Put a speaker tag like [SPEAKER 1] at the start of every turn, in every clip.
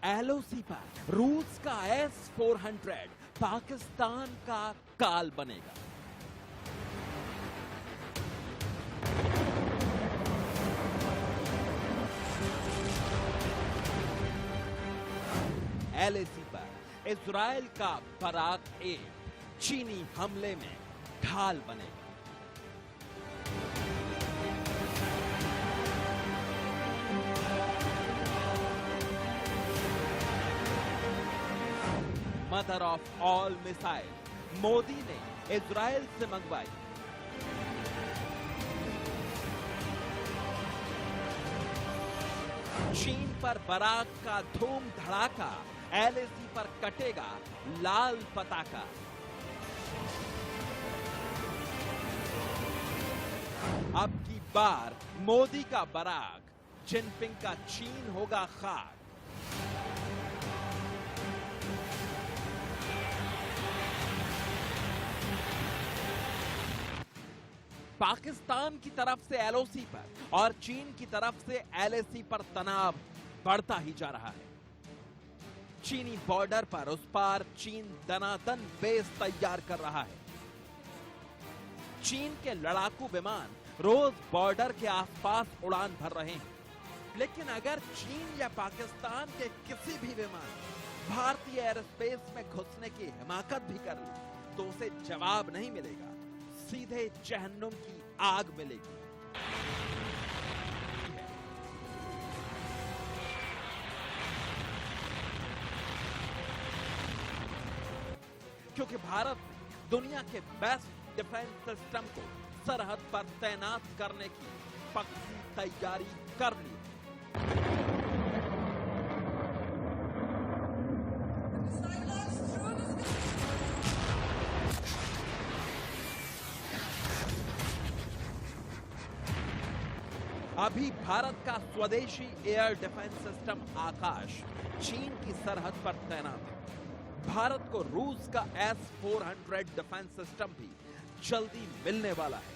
[SPEAKER 1] LOC पर रूस का S-400 पाकिस्तान का काल बनेगा। एलओसी पर इजराइल का बराक 8 चीनी हमले में ढाल बनेगा। Mother of all missile Modi ने इजराइल से मंगवाई। चीन पर बराक का धूम धड़ाका, एलओसी पर कटेगा लाल पताका। अब की बार मोदी का बराक, जिनपिंग का चीन होगा खाक। पाकिस्तान की तरफ से एलओसी पर और चीन की तरफ से एलओसी पर तनाव बढ़ता ही जा रहा है। चीनी बॉर्डर पर उस पार चीन दनादन बेस तैयार कर रहा है। चीन के लड़ाकू विमान रोज बॉर्डर के आसपास उड़ान भर रहे हैं, लेकिन अगर चीन या पाकिस्तान के किसी भी विमान भारतीय एयर स्पेस में घुसने की हिमाकत भी कर ले तो उसे जवाब नहीं मिलेगा, सीधे जहन्नुम की आग मिलेगी। क्योंकि भारत ने दुनिया के बेस्ट डिफेंस सिस्टम को सरहद पर तैनात करने की पक्की तैयारी कर ली। अभी भारत का स्वदेशी एयर डिफेंस सिस्टम आकाश चीन की सरहद पर तैनात है। भारत को रूस का S-400 डिफेंस सिस्टम भी जल्दी मिलने वाला है,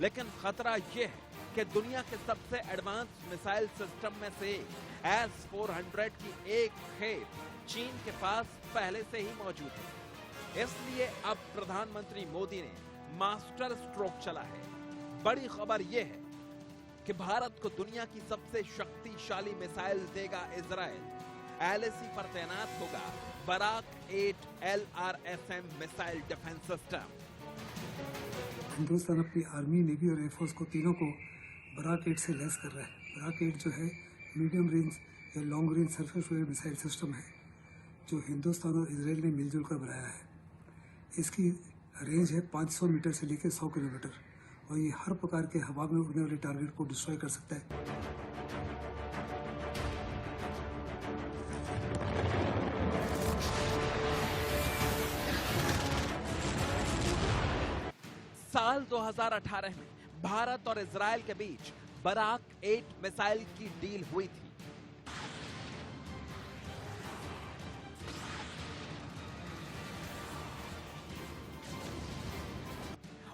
[SPEAKER 1] लेकिन खतरा यह है कि दुनिया के सबसे एडवांस मिसाइल सिस्टम में से S-400 की एक खेप चीन के पास पहले से ही मौजूद है। इसलिए अब प्रधानमंत्री मोदी ने मास्टर स्ट्रोक चला है। बड़ी खबर यह है कि भारत को दुनिया की सबसे शक्तिशाली मिसाइल देगा इजराइल। एलओसी पर तैनात होगा Barak 8 LRSM missile defence system.
[SPEAKER 2] Hindustan अपनी आर्मी, नेवी और एयरफोर्स को तीनों को बराक 8 से लैस कर रहा है। बराक 8 जो है मीडियम रेंज या long range surface to air missile system है, जो हिंदुस्तान और इजराइल ने मिलजुल कर बनाया है। इसकी रेंज है 500 मीटर से लेकर 100 किलोमीटर और ये हर प्रकार के हवा में उड़ने वाले टारगेट को डिस्ट्रॉय कर सकता है।
[SPEAKER 1] साल 2018 में भारत और इजराइल के बीच बराक 8 मिसाइल की डील हुई थी।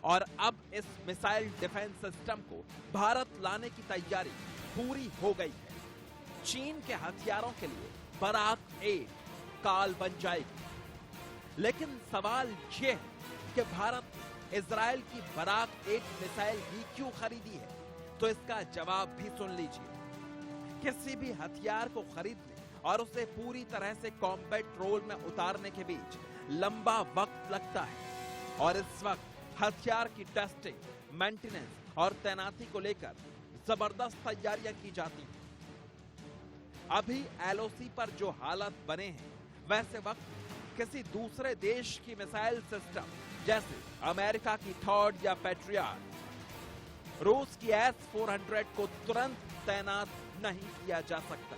[SPEAKER 1] और अब इस मिसाइल डिफेंस सिस्टम को भारत लाने की तैयारी पूरी हो गई है। चीन के हथियारों के लिए बराक 8 काल बन जाएगी। लेकिन सवाल यह है कि भारत इजराइल की बराक 8 मिसाइल ही क्यों खरीदी है? तो इसका जवाब भी सुन लीजिए। किसी भी हथियार को खरीदने और उसे पूरी तरह से कॉम्बैट रोल में उतारने के बीच लंबा वक्त लगता है और इस वक्त हथियार की टेस्टिंग, मेंटेनेंस और तैनाती को लेकर जबरदस्त तैयारियां की जाती हैं। अभी एलओसी पर जो हालात बने हैं, वैसे वक्त किसी दूसरे देश की मिसाइल सिस्टम जैसे अमेरिका की थॉड या पैट्रियट, रूस की S-400 को तुरंत तैनात नहीं किया जा सकता।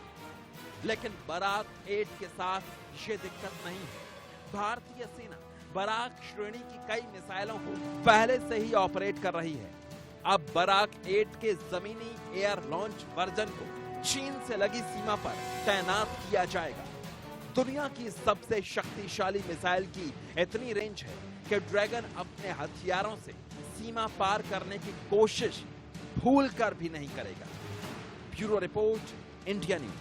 [SPEAKER 1] लेकिन बराक 8 के साथ ये दिक्कत नहीं है। भारतीय सेना बराक श्रेणी की कई मिसाइलों को पहले से ही ऑपरेट कर रही है। अब बराक 8 के जमीनी एयर लॉन्च वर्जन को चीन से लगी सीमा पर तैनात किया जाएगा। दुनिया की सबसे शक्तिशाली मिसाइल की इतनी रेंज है कि ड्रैगन अपने हथियारों से सीमा पार करने की कोशिश भूल कर भी नहीं करेगा। Bureau report, India news.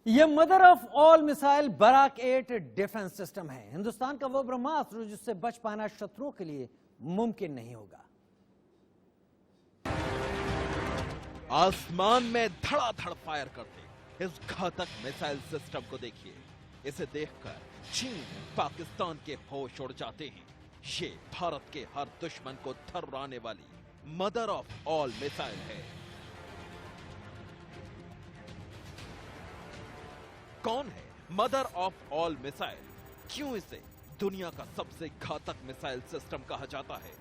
[SPEAKER 3] ये mother of all missile Barak 8 defence system है। हिंदुस्तान का वो ब्रह्मास्त्र जिससे बच पाना शत्रुओं के लिए मुमकिन नहीं होगा।
[SPEAKER 1] आसमान में धड़ाधड़ फायर करते इस घातक मिसाइल सिस्टम को देखिए। इसे देखकर चीन पाकिस्तान के होश उड़ जाते हैं। ये भारत के हर दुश्मन को थर्राने वाली मदर ऑफ ऑल मिसाइल है। कौन है मदर ऑफ ऑल मिसाइल? क्यों इसे दुनिया का सबसे घातक मिसाइल सिस्टम कहा जाता है,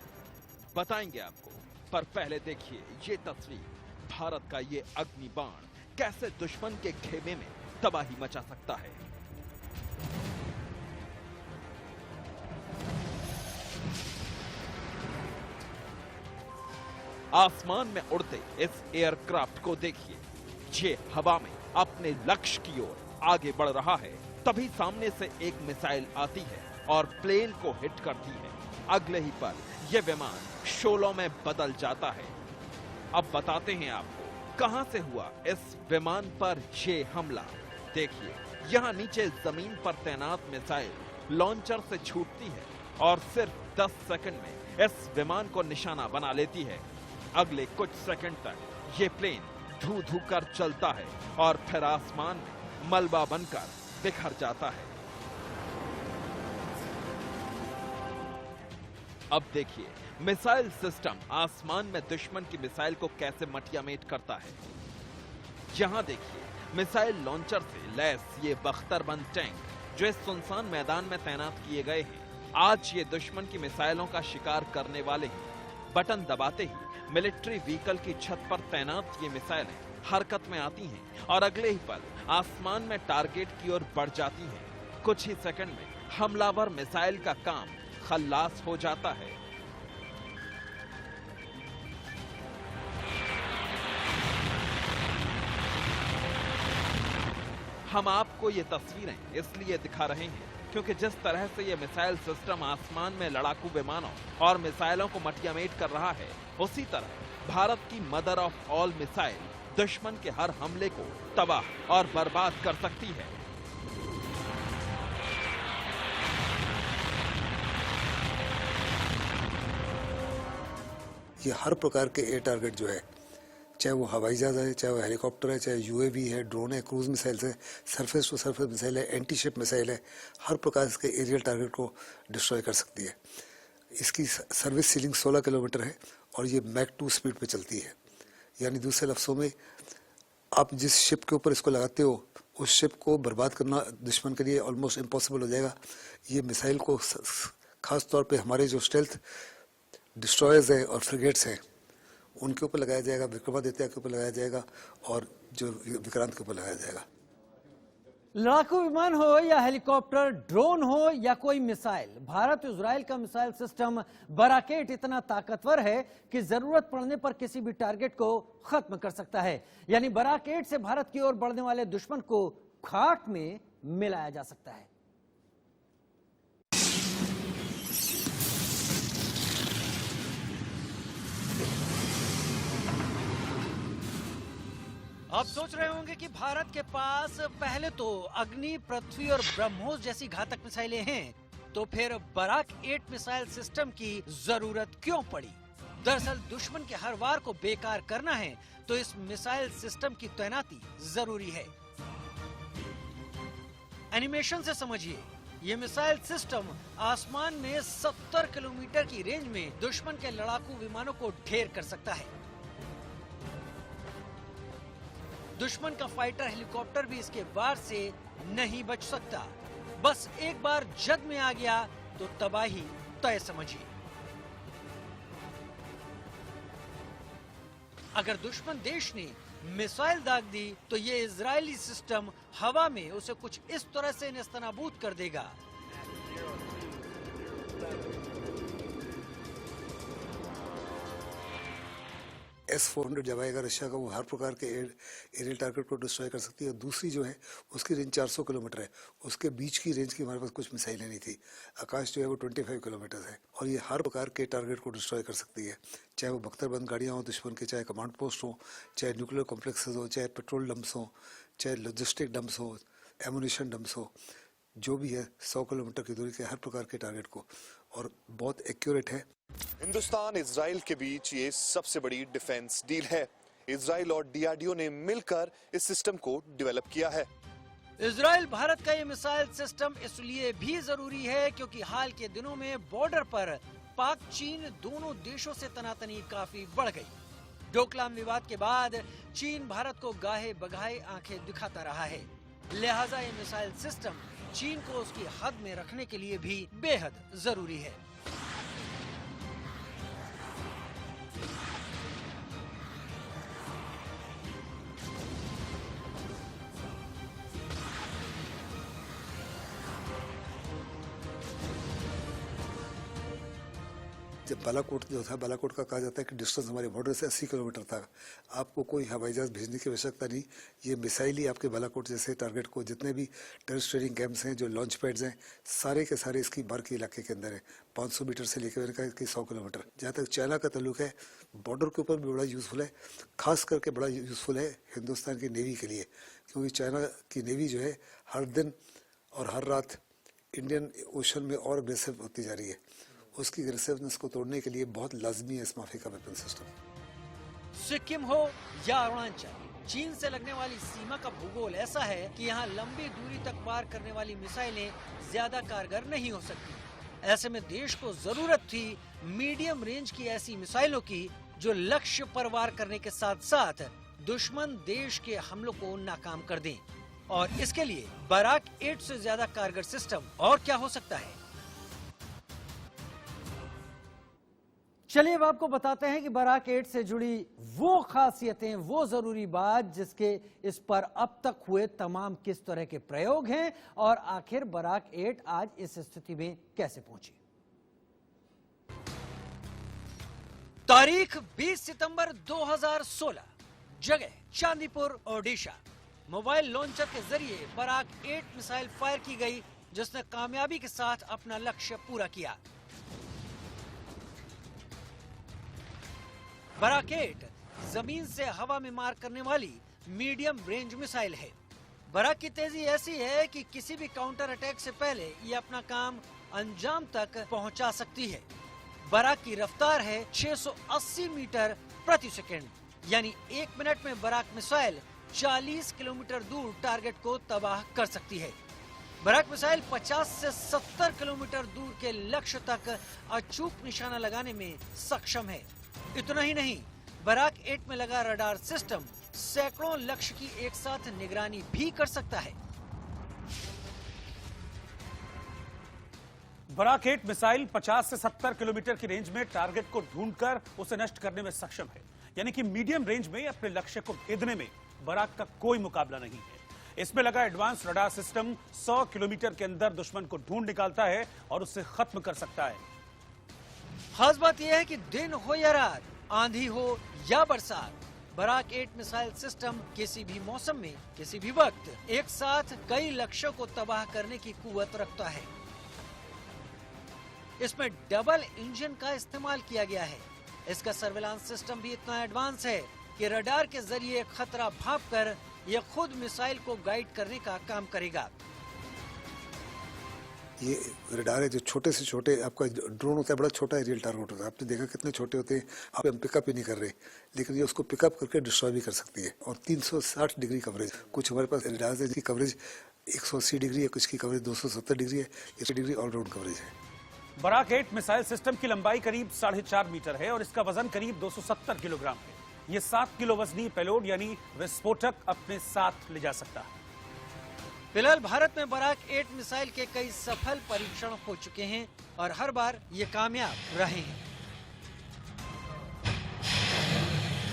[SPEAKER 1] बताएंगे आपको। पर पहले देखिए ये तस्वीर। भारत का ये अग्नि बाण कैसे दुश्मन के खेमे में तबाही मचा सकता है। आसमान में उड़ते इस एयरक्राफ्ट को देखिए। ये हवा में अपने लक्ष्य की ओर आगे बढ़ रहा है। तभी सामने से एक मिसाइल आती है और प्लेन को हिट करती है। अगले ही पल यह विमान शोलों में बदल जाता है। अब बताते हैं आपको कहां से हुआ इस विमान पर ये हमला। देखिए यहां नीचे जमीन पर तैनात मिसाइल लॉन्चर से छूटती है और सिर्फ 10 सेकंड में इस विमान को निशाना बना लेती है। अगले कुछ सेकंड तक ये प्लेन धू धू कर चलता है और फिर आसमान में मलबा बनकर बिखर जाता है। अब देखिए मिसाइल सिस्टम आसमान में दुश्मन की मिसाइल को कैसे मटियामेट करता है। यहां देखिए मिसाइल लॉन्चर से लैस ये बख्तरबंद टैंक जो इस सुनसान मैदान में तैनात किए गए हैं, आज ये दुश्मन की मिसाइलों का शिकार करने वाले हैं। बटन दबाते ही मिलिट्री व्हीकल की छत पर तैनात ये मिसाइलें हरकत में आती हैं और अगले ही पल आसमान में टारगेट की ओर बढ़ जाती हैं। कुछ ही सेकंड में हमलावर मिसाइल का काम खल्लास हो जाता है। हम आपको ये तस्वीरें इसलिए दिखा रहे हैं क्योंकि जिस तरह से ये मिसाइल सिस्टम आसमान में लड़ाकू विमानों और मिसाइलों को मटियामेट कर रहा है, उसी तरह भारत की मदर ऑफ ऑल मिसाइल दुश्मन के हर हमले को तबाह और बर्बाद कर सकती है।
[SPEAKER 2] ये हर प्रकार के एयर टारगेट जो है, चाहे वो हवाई जहाज है, चाहे वो हेलीकॉप्टर है, चाहे यूएवी है, ड्रोन है, क्रूज मिसाइल्स है, सरफेस टू सरफेस मिसाइल है, एंटी शिप मिसाइल है, हर प्रकार के एरियल टारगेट को डिस्ट्रॉय कर सकती है। इसकी सर्विस सीलिंग 16 किलोमीटर है और ये मैक 2 स्पीड पे चलती है। यानी दूसरे लफ्ज़ों में आप जिस शिप के ऊपर इसको लगाते हो उस शिप को बर्बाद करना दुश्मन के लिए ऑलमोस्ट इम्पॉसिबल हो जाएगा। ये मिसाइल को ख़ास तौर पे हमारे जो स्टेल्थ डिस्ट्रॉयर्स है और फ्रिगेट्स हैं उनके ऊपर लगाया जाएगा, विक्रमादित्य के ऊपर लगाया जाएगा और जो विक्रांत के ऊपर लगाया जाएगा।
[SPEAKER 3] लड़ाकू विमान हो या हेलीकॉप्टर, ड्रोन हो या कोई मिसाइल, भारत इजराइल का मिसाइल सिस्टम बराकेट इतना ताकतवर है कि जरूरत पड़ने पर किसी भी टारगेट को खत्म कर सकता है। यानी बराकेट से भारत की ओर बढ़ने वाले दुश्मन को खाक में मिलाया जा सकता है। आप सोच रहे होंगे कि भारत के पास पहले तो अग्नि, पृथ्वी और ब्रह्मोस जैसी घातक मिसाइलें हैं, तो फिर बराक 8 मिसाइल सिस्टम की जरूरत क्यों पड़ी? दरअसल दुश्मन के हर वार को बेकार करना है तो इस मिसाइल सिस्टम की तैनाती जरूरी है। एनिमेशन से समझिए, ये मिसाइल सिस्टम आसमान में 70 किलोमीटर की रेंज में दुश्मन के लड़ाकू विमानों को ढेर कर सकता है। दुश्मन का फाइटर हेलीकॉप्टर भी इसके वार से नहीं बच सकता। बस एक बार जद में आ गया तो तबाही तय समझिए। अगर दुश्मन देश ने मिसाइल दाग दी तो ये इजरायली सिस्टम हवा में उसे कुछ इस तरह से नेस्तनाबूद कर देगा।
[SPEAKER 2] S-400 जब आएगा रशिया का, वो हर प्रकार के एरियल टारगेट को डिस्ट्रॉय कर सकती है। दूसरी जो है उसकी रेंज 400 किलोमीटर है, उसके बीच की रेंज की हमारे पास कुछ मिसाइलें नहीं थी। आकाश जो है वो 25 किलोमीटर है और ये हर प्रकार के टारगेट को डिस्ट्रॉय कर सकती है, चाहे वो बख्तरबंद गाड़ियाँ हों दुश्मन के, चाहे कमांड पोस्ट हो, चाहे न्यूक्लियर कॉम्प्लेक्सेस हो, चाहे पेट्रोल डंप्स हो, चाहे लॉजिस्टिक डंप्स हो, एमुनिशन डंप्स हो, जो भी है 100 किलोमीटर की दूरी के हर प्रकार के टारगेट को, और बहुत एक्यूरेट है।
[SPEAKER 4] हिंदुस्तान इजराइल के बीच ये सबसे बड़ी डिफेंस डील है। इजराइल और डीआरडीओ ने मिलकर इस सिस्टम को डेवलप किया है।
[SPEAKER 3] इजराइल भारत का ये मिसाइल सिस्टम इसलिए भी जरूरी है क्योंकि हाल के दिनों में बॉर्डर पर पाक चीन दोनों देशों से तनातनी काफी बढ़ गई। डोकलाम विवाद के बाद चीन भारत को गाहे बगाहे आंखें दिखाता रहा है, लिहाजा ये मिसाइल सिस्टम चीन को उसकी हद में रखने के लिए भी बेहद जरूरी है।
[SPEAKER 2] जब बालाकोट जो था, बालाकोट का कहा जाता है कि डिस्टेंस हमारे बॉर्डर से 80 किलोमीटर था, आपको कोई हवाई जहाज भेजने की आवश्यकता नहीं, ये मिसाइल ही आपके बालाकोट जैसे टारगेट को, जितने भी टेररिस्ट ट्रेनिंग कैंप्स हैं, जो लॉन्च पैड्स हैं, सारे के सारे इसकी बार के इलाके के अंदर है। 500 मीटर से लेकर कि 100 किलोमीटर। जहाँ तक चाइना का ताल्लुक है, बॉर्डर के ऊपर भी बड़ा यूज़फुल है, खास करके बड़ा यूज़फुल है हिंदुस्तान की नेवी के लिए, क्योंकि चाइना की नेवी जो है हर दिन और हर रात इंडियन ओशन में और अग्रेसिव होती जा रही है। उसकी अग्रेसिवनेस को तोड़ने के लिए बहुत लाजमी है इस माफी का वेपन सिस्टम।
[SPEAKER 3] सिक्किम हो या अरुणाचल, चीन से लगने वाली सीमा का भूगोल ऐसा है कि यहाँ लंबी दूरी तक पार करने वाली मिसाइलें ज्यादा कारगर नहीं हो सकती। ऐसे में देश को जरूरत थी मीडियम रेंज की ऐसी मिसाइलों की जो लक्ष्य पर वार करने के साथ साथ दुश्मन देश के हमलों को नाकाम कर दें। और इसके लिए बराक 8 से ज्यादा कारगर सिस्टम और क्या हो सकता है। चलिए अब आपको बताते हैं कि बराक 8 से जुड़ी वो खासियतें, वो जरूरी बात जिसके इस पर अब तक हुए तमाम किस तरह के प्रयोग हैं और आखिर बराक 8 आज इस स्थिति में कैसे पहुंची। तारीख 20 सितंबर 2016, जगह चांदीपुर, ओडिशा। मोबाइल लॉन्चर के जरिए बराक 8 मिसाइल फायर की गई, जिसने कामयाबी के साथ अपना लक्ष्य पूरा किया। बराक 8 जमीन से हवा में मार करने वाली मीडियम रेंज मिसाइल है। बराक की तेजी ऐसी है कि किसी भी काउंटर अटैक से पहले ये अपना काम अंजाम तक पहुंचा सकती है। बराक की रफ्तार है 680 मीटर प्रति सेकंड, यानी 1 मिनट में बराक मिसाइल 40 किलोमीटर दूर टारगेट को तबाह कर सकती है। बराक मिसाइल 50 से 70 किलोमीटर दूर के लक्ष्य तक अचूक निशाना लगाने में सक्षम है। इतना ही नहीं, बराक 8 में लगा रडार सिस्टम सैकड़ों लक्ष्य की एक साथ निगरानी भी कर सकता है।
[SPEAKER 5] बराक 8 मिसाइल 50 से 70 किलोमीटर की रेंज में टारगेट को ढूंढकर उसे नष्ट करने में सक्षम है, यानी कि मीडियम रेंज में अपने लक्ष्य को भेदने में बराक का कोई मुकाबला नहीं है। इसमें लगा एडवांस रडार सिस्टम 100 किलोमीटर के अंदर दुश्मन को ढूंढ निकालता है और उसे खत्म कर सकता है।
[SPEAKER 3] खास बात यह है कि दिन हो या रात, आंधी हो या बरसात, बराक 8 मिसाइल सिस्टम किसी भी मौसम में, किसी भी वक्त एक साथ कई लक्ष्यों को तबाह करने की कुव्वत रखता है। इसमें डबल इंजन का इस्तेमाल किया गया है। इसका सर्विलांस सिस्टम भी इतना एडवांस है कि रडार के जरिए खतरा भांपकर यह खुद मिसाइल को गाइड करने का काम करेगा।
[SPEAKER 2] ये रडार है जो छोटे से छोटे, आपका ड्रोन होता है बड़ा छोटा एरियल टारगेट होता है, आपने देखा कितने छोटे होते हैं, आप हम पिकअप ही नहीं कर रहे, लेकिन ये उसको पिकअप करके डिस्ट्रॉय भी कर सकती है। और 360 डिग्री कवरेज, कुछ हमारे पास रडार है जिसकी कवरेज 180 डिग्री है, कुछ की कवरेज 270 डिग्री है, 1 डिग्री ऑलराउंड कवरेज है।
[SPEAKER 5] बराक 8 मिसाइल सिस्टम की लंबाई करीब 4.5 मीटर है और इसका वजन करीब 270 किलोग्राम है। ये 7 किलो वजनी पेलोड यानी विस्फोटक अपने साथ ले जा सकता है।
[SPEAKER 3] फिलहाल भारत में बराक 8 मिसाइल के कई सफल परीक्षण हो चुके हैं और हर बार ये कामयाब रहे हैं।